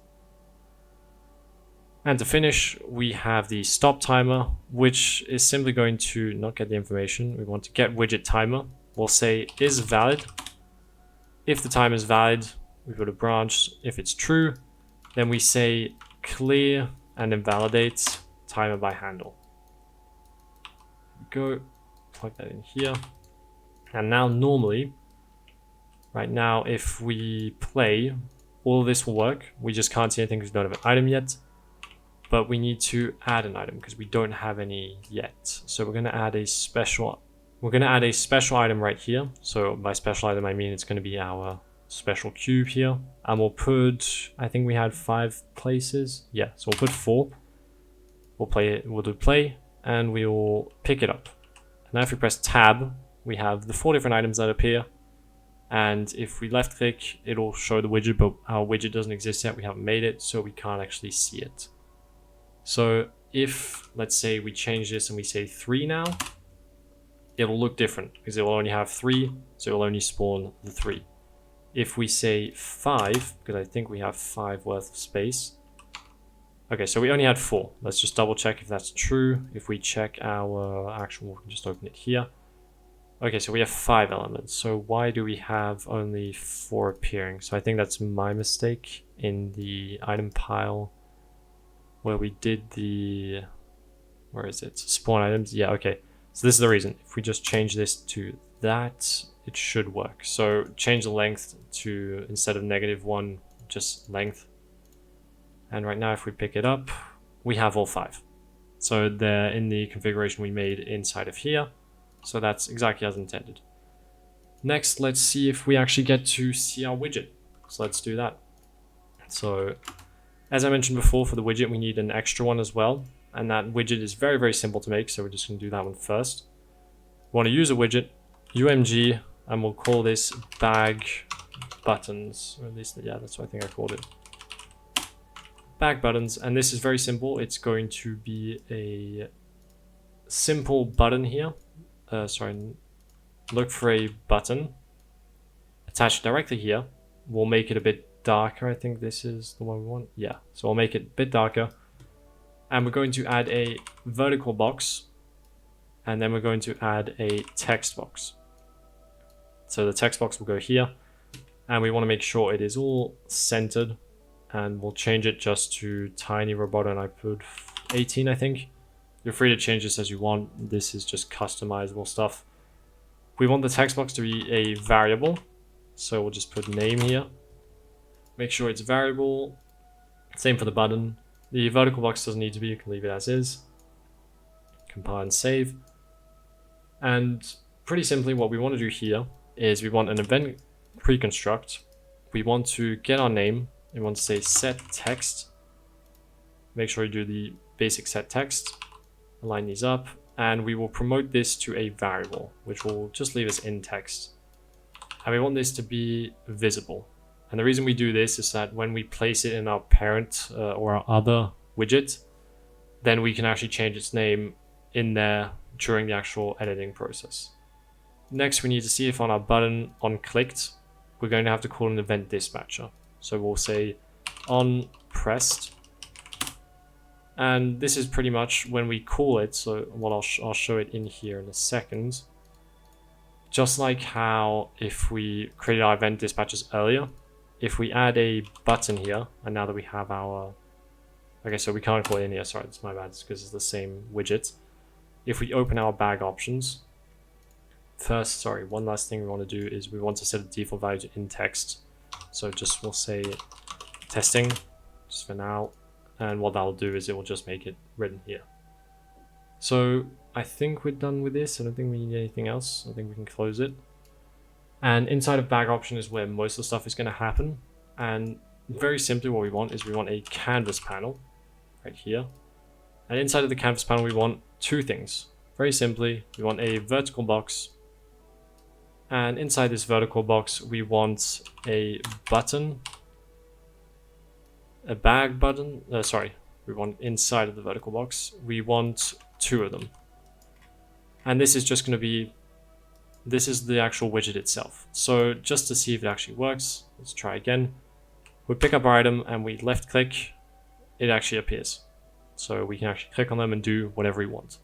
And to finish, we have the stop timer, which is simply going to not get the information. We want to get widget timer. We'll say is valid. If the timer is valid, we put a branch. If it's true, then we say clear and invalidate timer by handle. Go plug that in here. And now normally, right now, if we play, all of this will work. We just can't see anything because we don't have an item yet. But we need to add an item because we don't have any yet. So we're going to add a special item right here. So by special item, I mean it's going to be our special cube here. And we'll put, I think we had 5 places. Yeah, so we'll put 4. We'll do play, and we will pick it up. And now if we press tab, we have the 4 different items that appear. And if we left click, it'll show the widget, but our widget doesn't exist yet. We haven't made it, so we can't actually see it. So if, let's say we change this and we say 3 now, it'll look different because it will only have 3, so it will only spawn the 3. If we say 5, because I think we have 5 worth of space. Okay, so we only had 4. Let's just double check if that's true. If we check our actual, we can just open it here. Okay, so we have 5 elements. So why do we have only 4 appearing? So I think that's my mistake in the ItemPile where we did the, where is it? Spawn items. Yeah, okay. So this is the reason. If we just change this to that, it should work. So change the length to, instead of -1, just length. And right now, if we pick it up, we have all 5. So they're in the configuration we made inside of here. So that's exactly as intended. Next, let's see if we actually get to see our widget. So let's do that. So as I mentioned before, for the widget, we need an extra one as well. And that widget is very, very simple to make. So we're just going to do that one first. We want to use a widget, UMG, and we'll call this bag buttons. Or at least, yeah, that's what I think I called it. bag buttons, and this is very simple. It's going to be a simple button here. Look for a button, attach it directly here. We'll make it a bit darker. I think this is the one we want. Yeah, so I'll make it a bit darker. And we're going to add a vertical box, and then we're going to add a text box. So the text box will go here, and we want to make sure it is all centered, and we'll change it just to tiny robot, and I put 18, I think. You're free to change this as you want. This is just customizable stuff. We want the text box to be a variable, so we'll just put name here. Make sure it's variable. Same for the button. The vertical box doesn't need to be, you can leave it as is. Compile and save. And pretty simply what we want to do here is we want an event pre-construct. We want to get our name. We want to say set text. Make sure you do the basic set text. Align these up, and we will promote this to a variable, which will just leave us in text. And we want this to be visible. And the reason we do this is that when we place it in our parent or our other widget, then we can actually change its name in there during the actual editing process. Next, we need to see if on our button on clicked, we're going to have to call an event dispatcher. So we'll say on pressed. And this is pretty much when we call it. So what I'll show it in here in a second. Just like how if we created our event dispatchers earlier, if we add a button here, and now that we have our, okay, so we can't call it in here, sorry, that's my bad, it's because it's the same widget. If we open our bag options, first, sorry, one last thing we want to do is we want to set a default value to in text. So just we'll say testing, just for now. And what that'll do is it will just make it written here. So I think we're done with this. I don't think we need anything else. I think we can close it. And inside of bag option is where most of the stuff is going to happen. And very simply what we want is we want a canvas panel right here. And inside of the canvas panel, we want two things. Very simply, we want a vertical box. And inside this vertical box, we want a button. A bag button, we want inside of the vertical box, we want two of them. And this is just going to be, this is the actual widget itself. So just to see if it actually works, let's try again. We pick up our item and we left click, it actually appears. So we can actually click on them and do whatever we want.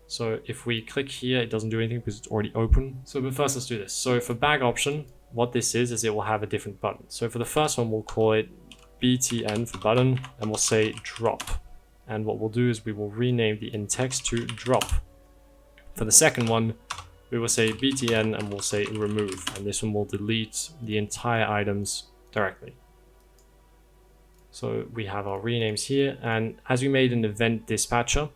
So if we click here, it doesn't do anything because it's already open. So but first let's do this. So for bag option, what this is it will have a different button. So for the first one, we'll call it btn for button, and we'll say drop. And what we'll do is we will rename the in text to drop. For the second one, we will say btn and we'll say remove, and this one will delete the entire items directly. So we have our renames here, and as we made an event dispatcher,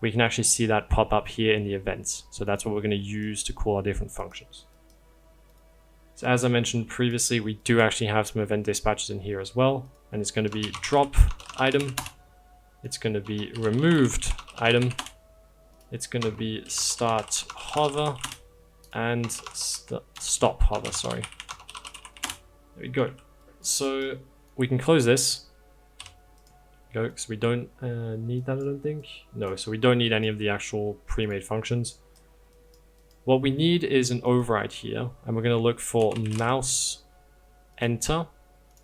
we can actually see that pop up here in the events. So that's what we're going to use to call our different functions. So as I mentioned previously, we do actually have some event dispatchers in here as well. And it's going to be drop item. It's going to be removed item. It's going to be start hover and stop hover, sorry. There we go. So we can close this. Go, because we don't need that, I don't think. No, so we don't need any of the actual pre-made functions. What we need is an override here, and we're going to look for mouse enter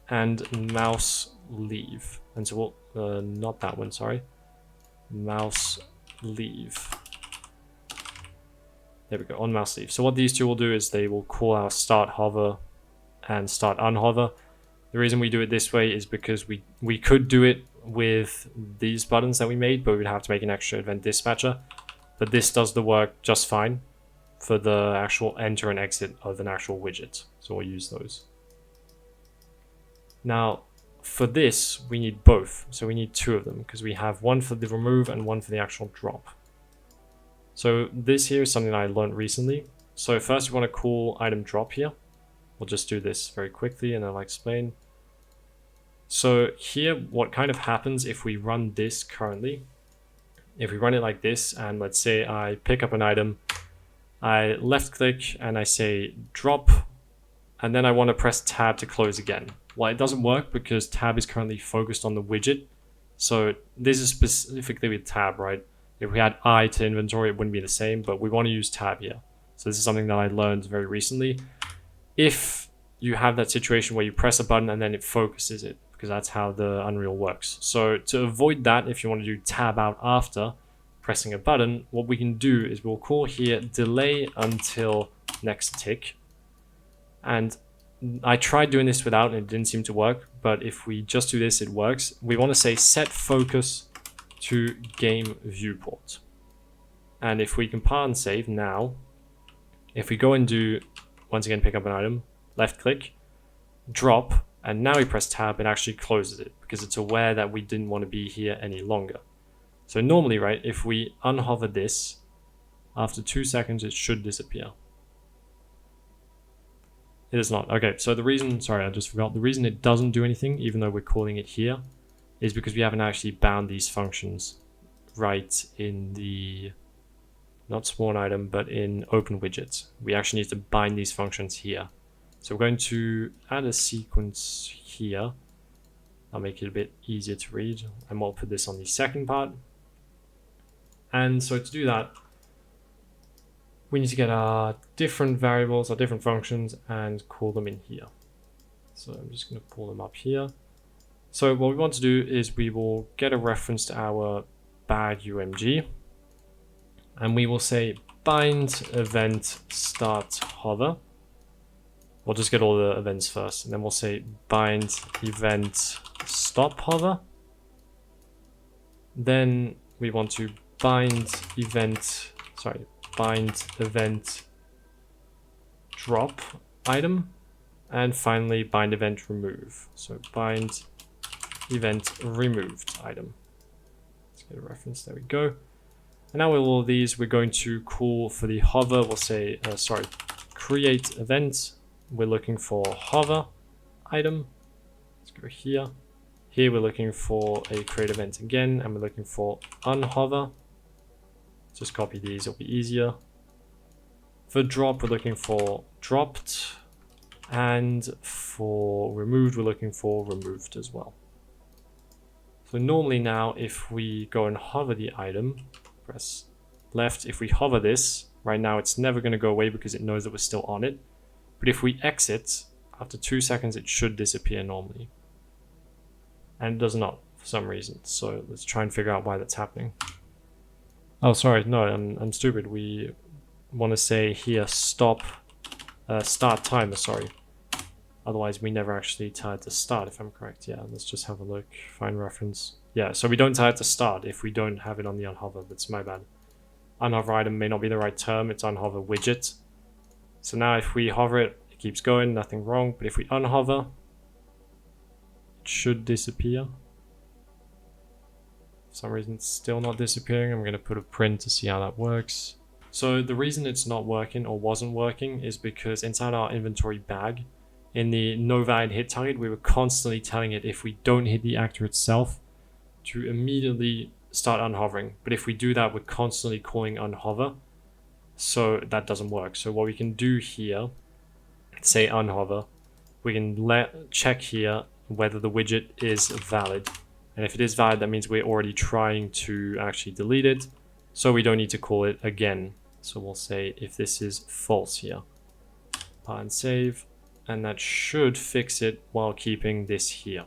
and mouse leave. And so we'll, not that one, sorry. Mouse leave. There we go, on mouse leave. So what these two will do is they will call our start hover and start unhover. The reason we do it this way is because we could do it with these buttons that we made, but we'd have to make an extra event dispatcher. But this does the work just fine for the actual enter and exit of an actual widget. So we'll use those. Now, for this, we need both. So we need two of them because we have one for the remove and one for the actual drop. So this here is something I learned recently. So first we want to call item drop here. We'll just do this very quickly and I'll explain. So here, what kind of happens if we run this currently, if we run it like this, and let's say I pick up an item, I left click and I say drop, and then I want to press tab to close again. Well, it doesn't work because tab is currently focused on the widget. So this is specifically with tab, right? If we had I to inventory, it wouldn't be the same, but we want to use tab here. So this is something that I learned very recently. If you have that situation where you press a button and then it focuses it, because that's how the Unreal works. So to avoid that, if you want to do tab out after pressing a button, what we can do is we'll call here delay until next tick. And I tried doing this without and it didn't seem to work, but if we just do this, it works. We want to say set focus to game viewport. And if we compile and save now, if we go and do, once again, pick up an item, left click, drop, and now we press tab, it actually closes it because it's aware that we didn't want to be here any longer. So normally, right, if we unhover this, after 2 seconds, it should disappear. It is not. Okay, so the reason, sorry, I just forgot. The reason it doesn't do anything, even though we're calling it here, is because we haven't actually bound these functions right in the, not spawn item, but in open widgets. We actually need to bind these functions here. So we're going to add a sequence here. I'll make it a bit easier to read, and we'll put this on the second part. And so to do that, we need to get our different variables, our different functions, and call them in here. So I'm just going to pull them up here. So what we want to do is we will get a reference to our bag UMG, and we will say bind event start hover. We'll just get all the events first, and then we'll say bind event stop hover. Then we want to bind event drop item, and finally bind event remove. So bind event removed item. Let's get a reference, there we go. And now with all of these, we're going to call for the hover, we'll say, create event. We're looking for hover item. Let's go here. Here we're looking for a create event again, and we're looking for unhover. Just copy these, it'll be easier. For drop, we're looking for dropped, and for removed, we're looking for removed as well. So normally now, if we go and hover the item, press left, if we hover this, right now it's never going to go away because it knows that we're still on it. But if we exit, after 2 seconds, it should disappear normally. And it does not for some reason. So let's try and figure out why that's happening. Oh, sorry, no, I'm stupid. We want to say here stop, start timer, sorry. Otherwise, we never actually tie it to start, if I'm correct. Yeah, let's just have a look, find reference. Yeah, so we don't tie it to start if we don't have it on the unhover. That's my bad. Unhover item may not be the right term. It's unhover widget. So now if we hover it, it keeps going, nothing wrong. But if we unhover, it should disappear. For some reason, it's still not disappearing. I'm going to put a print to see how that works. So the reason it's not working or wasn't working is because inside our inventory bag, in the no valid hit target, we were constantly telling it if we don't hit the actor itself to immediately start unhovering. But if we do that, we're constantly calling unhover. So that doesn't work. So what we can do here, say unhover, we can check here whether the widget is valid. And if it is valid, that means we're already trying to actually delete it. So we don't need to call it again. So we'll say if this is false here, compile and save, and that should fix it while keeping this here.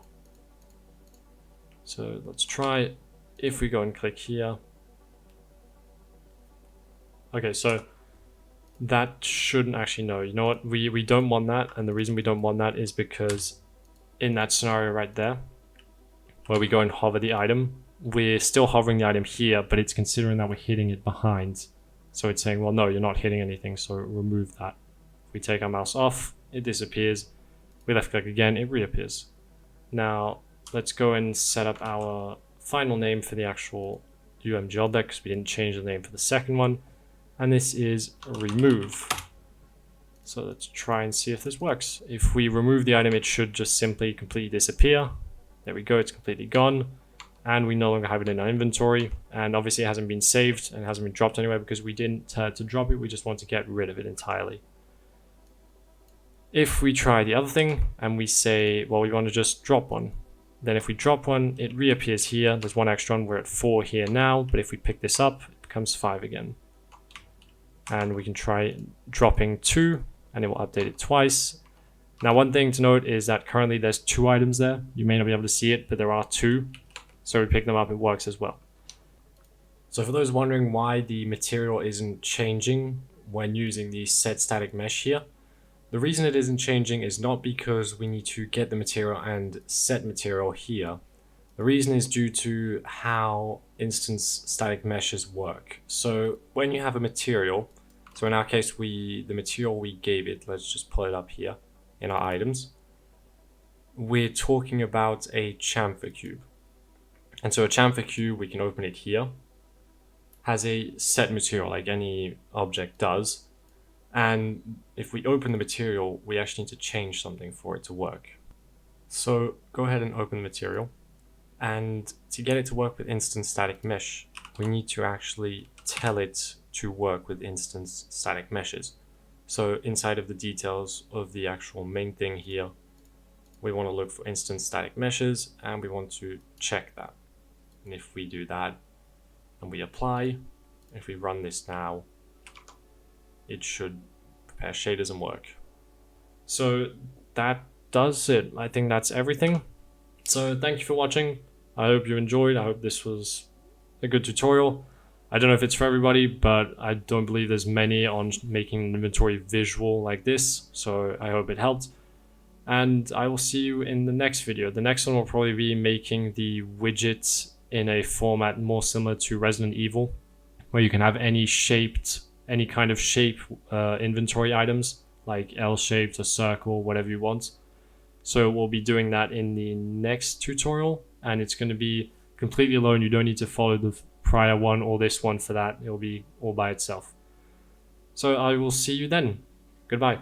So let's try, if we go and click here. Okay, so that shouldn't actually know. You know what? We don't want that, and the reason we don't want that is because in that scenario right there, where we go and hover the item, we're still hovering the item here, but it's considering that we're hitting it behind. So it's saying, well, no, you're not hitting anything, so remove that. If we take our mouse off, it disappears. We left click again, it reappears. Now, let's go and set up our final name for the actual UMG object, because we didn't change the name for the second one. And this is remove. So let's try and see if this works. If we remove the item, it should just simply completely disappear. There we go, it's completely gone. And we no longer have it in our inventory. And obviously it hasn't been saved and hasn't been dropped anywhere because we didn't to drop it, we just want to get rid of it entirely. If we try the other thing and we say, well, we want to just drop one, then if we drop one, it reappears here. There's one extra one. We're at 4 here now, but if we pick this up, it becomes 5 again. And we can try dropping 2, and it will update it twice. Now, one thing to note is that currently there's 2 items there. You may not be able to see it, but there are 2. So we pick them up, it works as well. So for those wondering why the material isn't changing when using the set static mesh here, the reason it isn't changing is not because we need to get the material and set material here. The reason is due to how instance static meshes work. So when you have a material, so in our case, the material we gave it, let's just pull it up here in our items. We're talking about a chamfer cube. And so a chamfer cube, we can open it here, has a set material like any object does. And if we open the material, we actually need to change something for it to work. So go ahead and open the material. And to get it to work with instance static mesh, we need to actually tell it to work with instance static meshes. So inside of the details of the actual main thing here, we want to look for instance static meshes and we want to check that. And if we do that and we apply, if we run this now, it should prepare shaders and work. So that does it. I think that's everything. So thank you for watching. I hope you enjoyed. I hope this was a good tutorial. I don't know if it's for everybody, but I don't believe there's many on making an inventory visual like this. So I hope it helped. And I will see you in the next video. The next one will probably be making the widgets in a format more similar to Resident Evil, where you can have any kind of shape inventory items, like L-shaped, a circle, whatever you want. So we'll be doing that in the next tutorial, and it's going to be completely alone. You don't need to follow the prior one or this one for that. It'll be all by itself. So I will see you then. Goodbye.